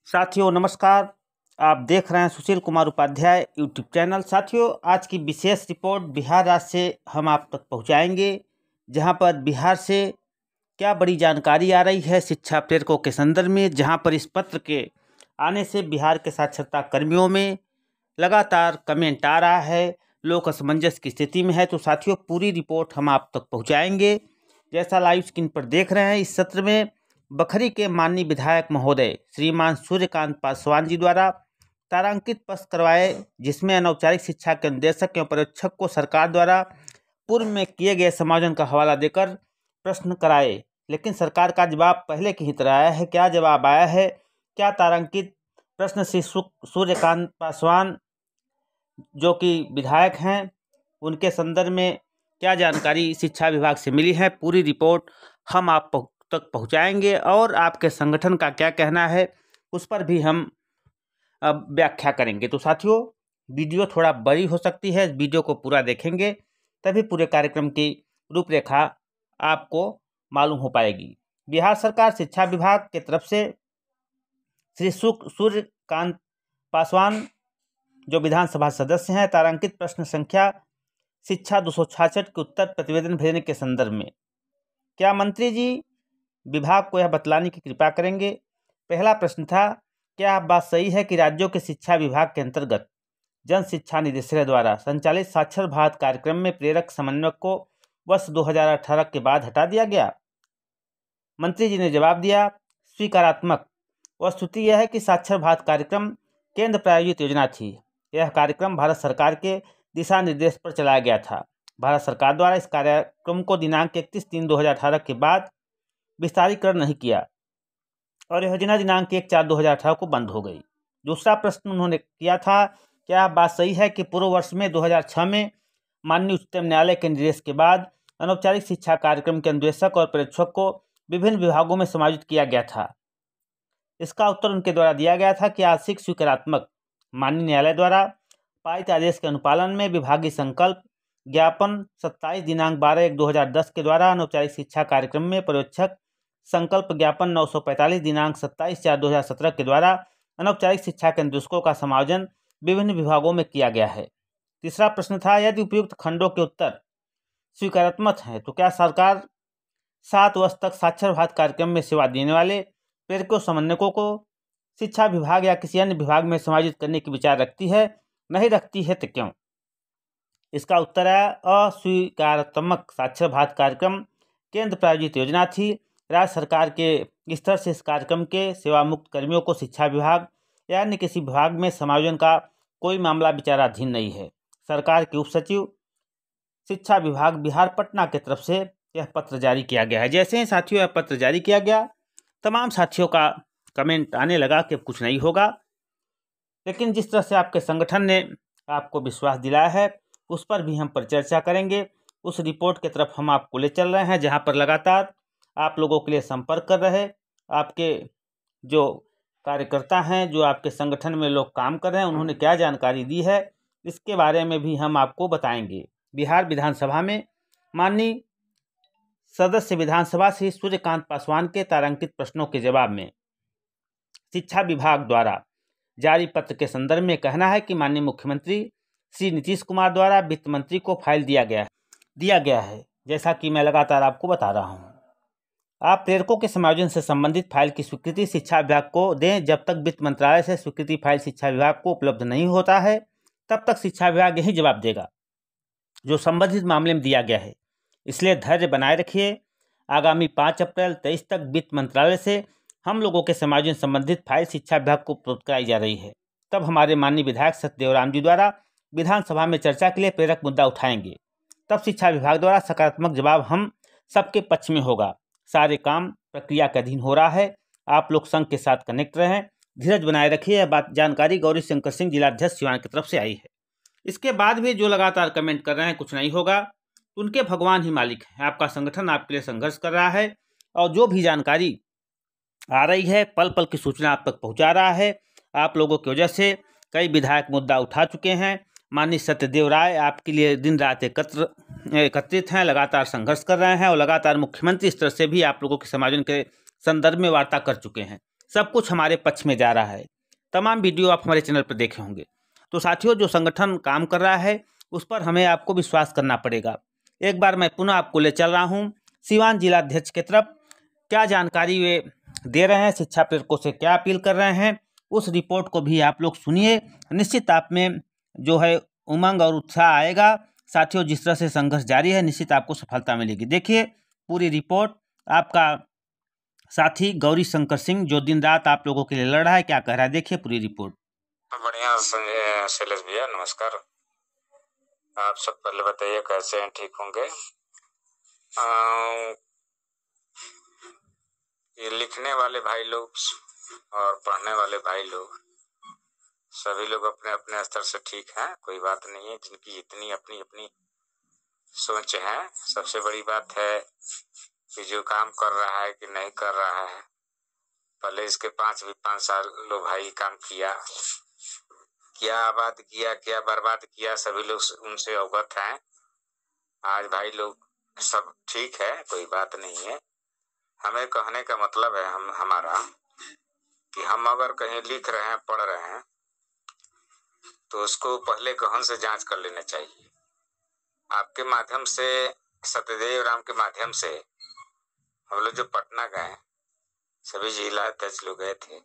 साथियों नमस्कार, आप देख रहे हैं सुशील कुमार उपाध्याय यूट्यूब चैनल। साथियों, आज की विशेष रिपोर्ट बिहार राज्य से हम आप तक पहुंचाएंगे, जहां पर बिहार से क्या बड़ी जानकारी आ रही है शिक्षा प्रेरकों के संदर्भ में, जहां पर इस पत्र के आने से बिहार के साक्षरता कर्मियों में लगातार कमेंट आ रहा है, लोग असमंजस की स्थिति में है। तो साथियों, पूरी रिपोर्ट हम आप तक पहुँचाएँगे। जैसा लाइव स्क्रीन पर देख रहे हैं, इस सत्र में बखरी के माननीय विधायक महोदय श्रीमान सूर्यकांत पासवान जी द्वारा तारांकित प्रश्न करवाए, जिसमें अनौपचारिक शिक्षा के निदेशक एवं पर्यवेक्षक को सरकार द्वारा पूर्व में किए गए समायोजन का हवाला देकर प्रश्न कराए, लेकिन सरकार का जवाब पहले की ही तरह आया है। क्या जवाब आया है, क्या तारांकित प्रश्न श्री सूर्यकांत पासवान जो कि विधायक हैं, उनके संदर्भ में क्या जानकारी शिक्षा विभाग से मिली है, पूरी रिपोर्ट हम आप तक पहुंचाएंगे। और आपके संगठन का क्या कहना है, उस पर भी हम व्याख्या करेंगे। तो साथियों, वीडियो थोड़ा बड़ी हो सकती है, वीडियो को पूरा देखेंगे तभी पूरे कार्यक्रम की रूपरेखा आपको मालूम हो पाएगी। बिहार सरकार शिक्षा विभाग की तरफ से श्री सूर्यकांत पासवान जो विधानसभा सदस्य हैं, तारांकित प्रश्न संख्या शिक्षा 266 के उत्तर प्रतिवेदन भेजने के संदर्भ में क्या मंत्री जी विभाग को यह बतलाने की कृपा करेंगे। पहला प्रश्न था, क्या आप बात सही है कि राज्यों के शिक्षा विभाग के अंतर्गत जन शिक्षा निदेशालय द्वारा संचालित साक्षर भारत कार्यक्रम में प्रेरक समन्वयक को वर्ष 2018 के बाद हटा दिया गया। मंत्री जी ने जवाब दिया, स्वीकारात्मक। वस्तुतः यह है कि साक्षर भारत कार्यक्रम केंद्र प्रायोजित योजना थी। यह कार्यक्रम भारत सरकार के दिशा निर्देश पर चलाया गया था। भारत सरकार द्वारा इस कार्यक्रम को दिनांक 31/3/2018 के बाद विस्तारीकरण नहीं किया और योजना दिनांक 1/4/2018 को बंद हो गई। दूसरा प्रश्न उन्होंने किया था, क्या बात सही है कि पूर्व वर्ष में 2006 में माननीय उच्चतम न्यायालय के निर्देश के बाद अनौपचारिक शिक्षा कार्यक्रम के अनुदेशक और पर्यवेक्षक को विभिन्न विभागों में समायोजित किया गया था। इसका उत्तर उनके द्वारा दिया गया था कि आंशिक स्वीकारात्मक। माननीय न्यायालय द्वारा पारित आदेश के अनुपालन में विभागीय संकल्प ज्ञापन 27 दिनांक 12/1/2010 के द्वारा अनौपचारिक शिक्षा कार्यक्रम में पर्यवेक्षक संकल्प ज्ञापन 945 दिनांक 27/4/2017 के द्वारा अनौपचारिक शिक्षा के निदेशकों का समायोजन विभिन्न विभागों में किया गया है। तीसरा प्रश्न था, यदि उपयुक्त खंडों के उत्तर स्वीकारात्मक हैं तो क्या सरकार 7 वर्ष तक साक्षर भारत कार्यक्रम में सेवा देने वाले प्रेरकों समन्वयकों को शिक्षा विभाग या किसी अन्य विभाग में समायोजित करने की विचार रखती है, नहीं रखती है तो क्यों। इसका उत्तर है अस्वीकारात्मक। साक्षर भारत कार्यक्रम केंद्र प्रायोजित योजना थी। राज्य सरकार के स्तर से इस कार्यक्रम के सेवामुक्त कर्मियों को शिक्षा विभाग या अन्य किसी विभाग में समायोजन का कोई मामला विचाराधीन नहीं है। सरकार के उप सचिव शिक्षा विभाग बिहार पटना की तरफ से यह पत्र जारी किया गया है। जैसे ही साथियों यह पत्र जारी किया गया, तमाम साथियों का कमेंट आने लगा कि अब कुछ नहीं होगा, लेकिन जिस तरह से आपके संगठन ने आपको विश्वास दिलाया है उस पर भी हम पर चर्चा करेंगे। उस रिपोर्ट की तरफ हम आपको ले चल रहे हैं, जहां पर लगातार आप लोगों के लिए संपर्क कर रहे आपके जो कार्यकर्ता हैं, जो आपके संगठन में लोग काम कर रहे हैं, उन्होंने क्या जानकारी दी है, इसके बारे में भी हम आपको बताएंगे। बिहार विधानसभा में माननीय सदस्य विधानसभा श्री सूर्यकांत पासवान के तारांकित प्रश्नों के जवाब में शिक्षा विभाग द्वारा जारी पत्र के संदर्भ में कहना है कि माननीय मुख्यमंत्री श्री नीतीश कुमार द्वारा वित्त मंत्री को फाइल दिया गया है। जैसा कि मैं लगातार आपको बता रहा हूं, आप प्रेरकों के समायोजन से संबंधित फाइल की स्वीकृति शिक्षा विभाग को दें। जब तक वित्त मंत्रालय से स्वीकृति फाइल शिक्षा विभाग को उपलब्ध नहीं होता है, तब तक शिक्षा विभाग यही जवाब देगा जो संबंधित मामले में दिया गया है। इसलिए धैर्य बनाए रखिए। आगामी 5 अप्रैल 23 तक वित्त मंत्रालय से हम लोगों के समायोजन संबंधित फाइल शिक्षा विभाग को उपलब्ध कराई जा रही है। तब हमारे माननीय विधायक सत्यदेव राम जी द्वारा विधानसभा में चर्चा के लिए प्रेरक मुद्दा उठाएंगे। तब शिक्षा विभाग द्वारा सकारात्मक जवाब हम सबके पक्ष में होगा। सारे काम प्रक्रिया के अधीन हो रहा है। आप लोग संघ के साथ कनेक्ट रहें, धीरज बनाए रखिए। यह जानकारी गौरी शंकर सिंह जिलाध्यक्ष सिवान की तरफ से आई है। इसके बाद भी जो लगातार कमेंट कर रहे हैं कुछ नहीं होगा, उनके भगवान ही मालिक हैं। आपका संगठन आपके लिए संघर्ष कर रहा है और जो भी जानकारी आ रही है पल पल की सूचना आप तक पहुंचा रहा है। आप लोगों की वजह से कई विधायक मुद्दा उठा चुके हैं माननीय सत्यदेव राय आपके लिए दिन रात एकत्रित हैं, लगातार संघर्ष कर रहे हैं और लगातार मुख्यमंत्री स्तर से भी आप लोगों के समायोजन के संदर्भ में वार्ता कर चुके हैं। सब कुछ हमारे पक्ष में जा रहा है। तमाम वीडियो आप हमारे चैनल पर देखे होंगे। तो साथियों, जो संगठन काम कर रहा है उस पर हमें आपको विश्वास करना पड़ेगा। एक बार मैं पुनः आपको ले चल रहा हूँ सीवान जिलाध्यक्ष की तरफ। क्या जानकारी वे दे रहे हैं, शिक्षा प्रेरकों से क्या अपील कर रहे हैं, उस रिपोर्ट को भी आप लोग सुनिए। निश्चित आप में जो है उमंग और उत्साह आएगा। साथियों, जिस तरह से संघर्ष जारी है निश्चित आपको सफलता मिलेगी। देखिए पूरी रिपोर्ट। आपका साथी गौरी शंकर सिंह जो दिन रात आप लोगों के लिए लड़ रहा है, क्या कह रहा है, देखिए पूरी रिपोर्ट। बढ़िया शैलेश भैया, नमस्कार। आप सब पहले बताइए कैसे हैं, ठीक होंगे? ये लिखने वाले भाई लोग और पढ़ने वाले भाई लोग सभी लोग अपने अपने स्तर से ठीक हैं, कोई बात नहीं है। जिनकी इतनी अपनी अपनी सोच है, सबसे बड़ी बात है कि जो काम कर रहा है कि नहीं कर रहा है, पहले इसके 5 साल लो भाई काम किया, क्या आबाद किया, क्या बर्बाद किया, सभी लोग उनसे अवगत हैं। आज भाई लोग सब ठीक है, कोई बात नहीं है। हमें कहने का मतलब है हमारा कि हम अगर कहीं लिख रहे हैं, पढ़ रहे हैं, तो उसको पहले गहन से जांच कर लेना चाहिए। आपके माध्यम से, सत्यदेव राम के माध्यम से हम लोग जो पटना गए, सभी जिला अध्यक्ष लोग गए थे,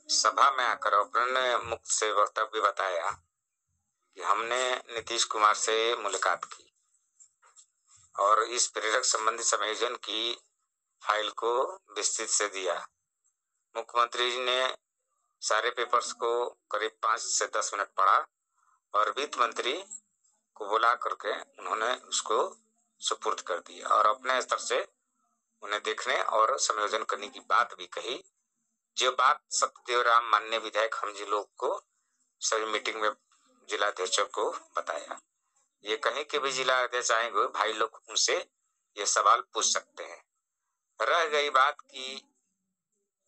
सभा में आकर अपने मुक्त से वक्तव्य बताया कि हमने नीतीश कुमार से मुलाकात की और इस प्रेरक संबंधी समायोजन की फाइल को विस्तृत से दिया। मुख्यमंत्री जी ने सारे पेपर्स को करीब 5 से 10 मिनट पढ़ा और वित्त मंत्री को बुला करके उन्होंने उसको सुपुर्द कर दिया और अपने स्तर से उन्हें देखने और संयोजन करने की बात भी कही। जो बात सत्यदेव राम माननीय विधायक हम जी लोग को सभी मीटिंग में जिलाध्यक्षों को बताया। ये कहीं के भी जिला अध्यक्ष आएंगे, भाई लोग उनसे ये सवाल पूछ सकते हैं। रह गई बात की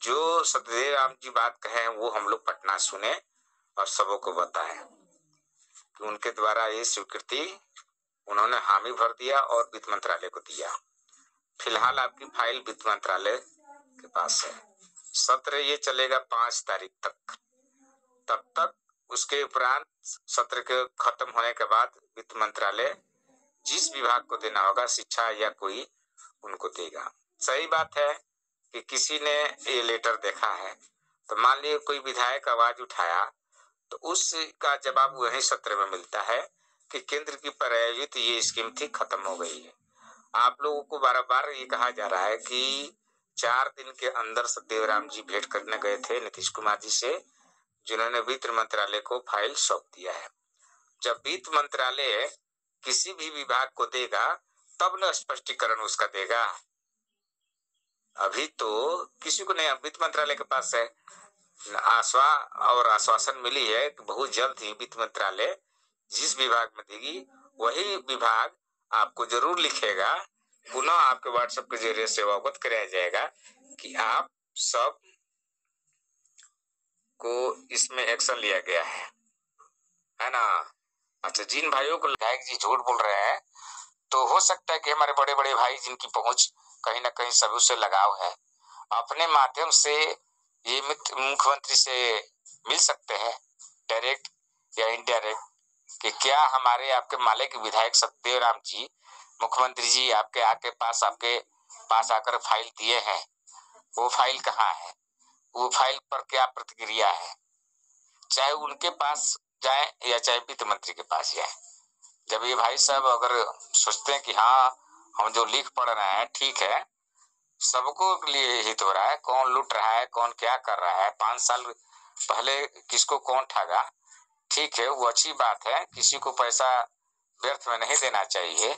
जो सत्यदेव राम जी बात कहे वो हम लोग पटना सुने और सबों को बताएं कि उनके द्वारा ये स्वीकृति उन्होंने हामी भर दिया और वित्त मंत्रालय को दिया। फिलहाल आपकी फाइल वित्त मंत्रालय के पास है। सत्र ये चलेगा 5 तारीख तक। तब तक उसके उपरांत सत्र के खत्म होने के बाद वित्त मंत्रालय जिस विभाग को देना होगा, शिक्षा या कोई, उनको देगा। सही बात है कि किसी ने ये लेटर देखा है तो मान लीजिए कोई विधायक आवाज उठाया तो उसका जवाब वही सत्र में मिलता है कि केंद्र की प्रायोजित ये स्कीम थी, खत्म हो गई है। आप लोगों को बार बार ये कहा जा रहा है कि 4 दिन के अंदर सत्यदेव राम जी भेंट करने गए थे नीतीश कुमार जी से, जिन्होंने वित्त मंत्रालय को फाइल सौंप दिया है। जब वित्त मंत्रालय किसी भी विभाग को देगा तब न स्पष्टीकरण उसका देगा। अभी तो किसी को नहीं, वित्त मंत्रालय के पास है आश्वासन मिली है कि बहुत जल्द ही वित्त मंत्रालय जिस विभाग में देगी वही विभाग आपको जरूर लिखेगा, पुनः आपके व्हाट्सएप के जरिए से अवगत कराया जाएगा कि आप सब को इसमें एक्शन लिया गया है ना। अच्छा, जिन भाइयों को विधायक जी झूठ बोल रहे हैं तो हो सकता है कि हमारे बड़े बड़े भाई जिनकी पहुंच कहीं ना कहीं सभी से लगाव है, अपने माध्यम से ये मुख्यमंत्री से मिल सकते हैं, डायरेक्ट या इनडायरेक्ट, कि क्या हमारे आपके माले के विधायक सत्यदेव राम जी, मुख्यमंत्री जी आपके पास आकर फाइल दिए हैं, वो फाइल कहाँ है, वो फाइल पर क्या प्रतिक्रिया है। चाहे उनके पास जाए या चाहे वित्त मंत्री के पास जाए, जब ये भाई साहब अगर सोचते हैं कि हाँ हम जो लिख पढ़ रहे हैं ठीक है, सबको लिए हित हो रहा है, कौन लूट रहा है, कौन क्या कर रहा है, 5 साल पहले किसको कौन ठगा, ठीक है, वो अच्छी बात है, किसी को पैसा व्यर्थ में नहीं देना चाहिए।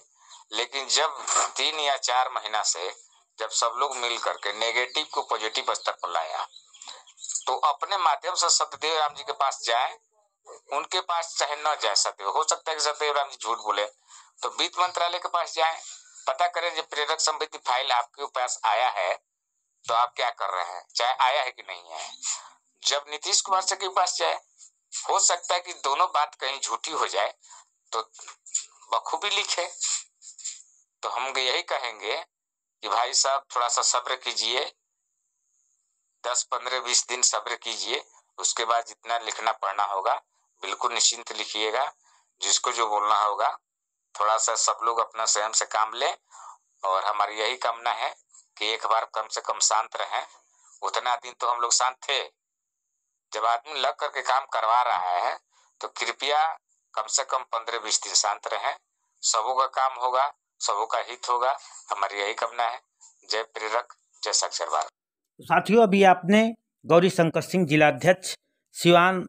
लेकिन जब 3 या 4 महीना से जब सब लोग मिल करके नेगेटिव को पॉजिटिव स्तर पर लाया, तो अपने माध्यम से सत्यदेव राम जी के पास जाए, उनके पास चाहे न जा सकते, हो सकता है कि सत्यदेव राम जी झूठ बोले, तो वित्त मंत्रालय के पास जाए, पता करें जब प्रेरक संबंधी फाइल आपके पास आया है तो आप क्या कर रहे हैं, चाहे आया है कि नहीं है। जब नीतीश कुमार से के पास जाए, हो सकता है कि दोनों बात कहीं झूठी हो जाए तो बखूबी लिखे। तो हम यही कहेंगे कि भाई साहब थोड़ा सा सब्र कीजिए, 10, 15, 20 दिन सब्र कीजिए। उसके बाद जितना लिखना पढ़ना होगा बिल्कुल निश्चिंत लिखिएगा। जिसको जो बोलना होगा थोड़ा सा सब लोग अपना स्वयं से काम लें। और हमारी यही कामना है कि एक बार कम से कम शांत रहें। उतना दिन तो हम लोग शांत थे। जब आदमी लग करके काम करवा रहा है तो कृपया कम से कम 15-20 दिन शांत रहें। सबों का काम होगा, सबों का हित होगा, हमारी यही कामना है। जय प्रेरक, जय साक्षरवाद। साथियों, अभी आपने गौरी शंकर सिंह जिलाध्यक्ष सिवान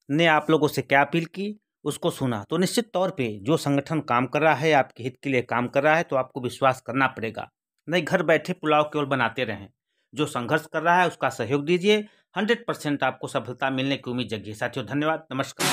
ने आप लोगों से क्या अपील की उसको सुना। तो निश्चित तौर पे जो संगठन काम कर रहा है, आपके हित के लिए काम कर रहा है, तो आपको विश्वास करना पड़ेगा। नहीं घर बैठे पुलाव केवल बनाते रहें। जो संघर्ष कर रहा है उसका सहयोग दीजिए। 100% आपको सफलता मिलने की उम्मीद जगी। साथियों धन्यवाद, नमस्कार।